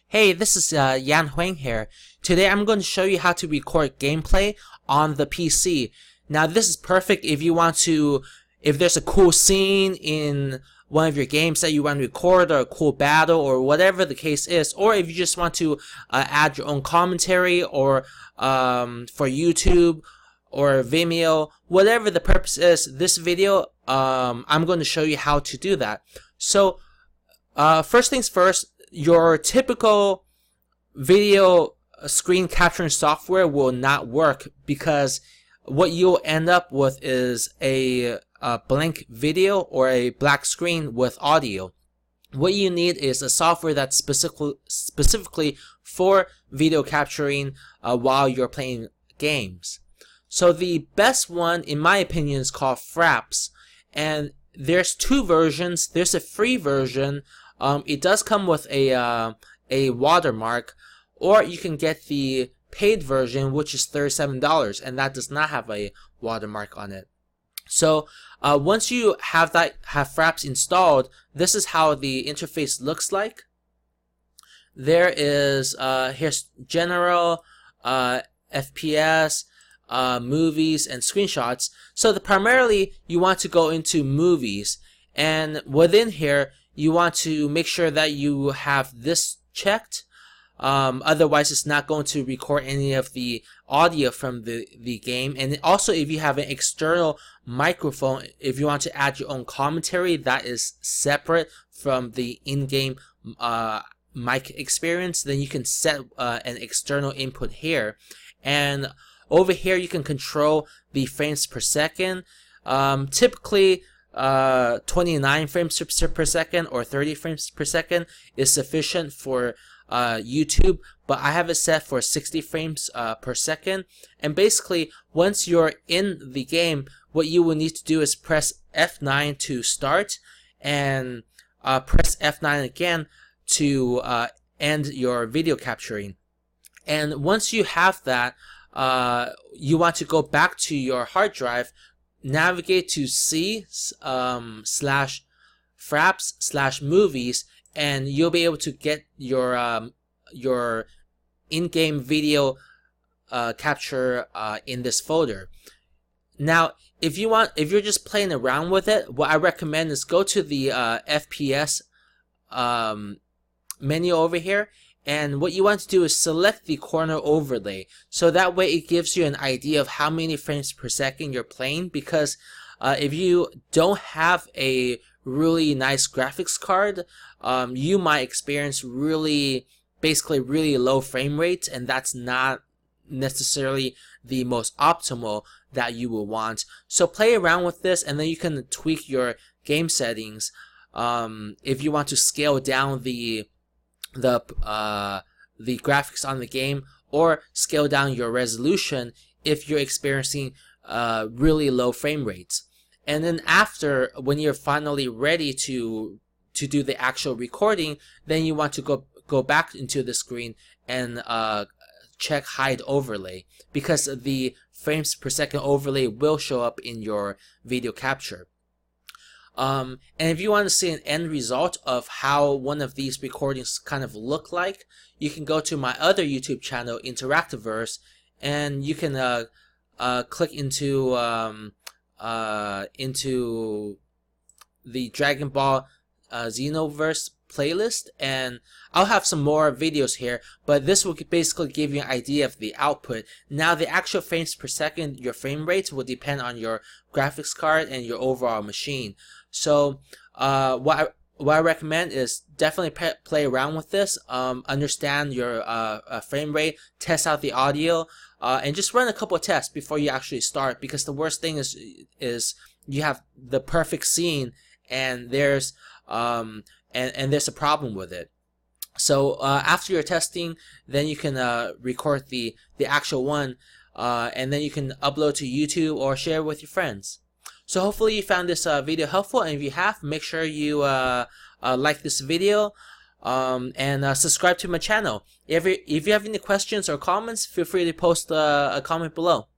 Hey, this is Huang here. Today I'm going to show you how to record gameplay on the PC. Now this is perfect if you want to, if there's a cool scene in one of your games that you want to record, or a cool battle, or whatever the case is, or if you just want to add your own commentary, or for YouTube or Vimeo, whatever the purpose is, this video I'm going to show you how to do that. So first things first, your typical video screen capturing software will not work because what you'll end up with is a blank video or a black screen with audio. What you need is a software that's specifically for video capturing while you're playing games. So the best one, in my opinion, is called Fraps, and there's two versions. There's a free version. It does come with a watermark, or you can get the paid version, which is $37, and that does not have a watermark on it. So once you have Fraps installed, this is how the interface looks like. There is here's general, FPS, movies, and screenshots. So primarily you want to go into movies, and within here you want to make sure that you have this checked. Otherwise it's not going to record any of the audio from the game. And also, if you have an external microphone, if you want to add your own commentary, that is separate from the in-game mic experience, then you can set an external input here. And over here you can control the frames per second. Typically 29 frames per second or 30 frames per second is sufficient for YouTube, but I have it set for 60 frames per second. And basically, once you're in the game, what you will need to do is press F9 to start, and press F9 again to end your video capturing. And once you have that, you want to go back to your hard drive, navigate to C/fraps/movies, and you'll be able to get your in-game video capture in this folder. Now, if you're just playing around with it, what I recommend is go to the FPS menu over here, and what you want to do is select the corner overlay, so that way it gives you an idea of how many frames per second you're playing. Because if you don't have a really nice graphics card, you might experience basically really low frame rates, and that's not necessarily the most optimal that you will want. So play around with this, and then you can tweak your game settings. If you want to scale down the graphics on the game, or scale down your resolution if you're experiencing really low frame rates. And then after, when you're finally ready to do the actual recording, then you want to go back into the screen and check hide overlay, because the frames per second overlay will show up in your video capture. And if you want to see an end result of how one of these recordings kind of look like, you can go to my other YouTube channel, Interactiverse, and you can click into the Dragon Ball Xenoverse playlist, and I'll have some more videos here, but this will basically give you an idea of the output. Now, the actual frames per second, your frame rates, will depend on your graphics card and your overall machine. So what I recommend is definitely play around with this, understand your frame rate, test out the audio, and just run a couple of tests before you actually start, because the worst thing is you have the perfect scene and there's there's a problem with it. So after your testing, then you can record the actual one, and then you can upload to YouTube or share with your friends. So hopefully you found this video helpful, and if you have, make sure you like this video, and subscribe to my channel. If you have any questions or comments, feel free to post a comment below.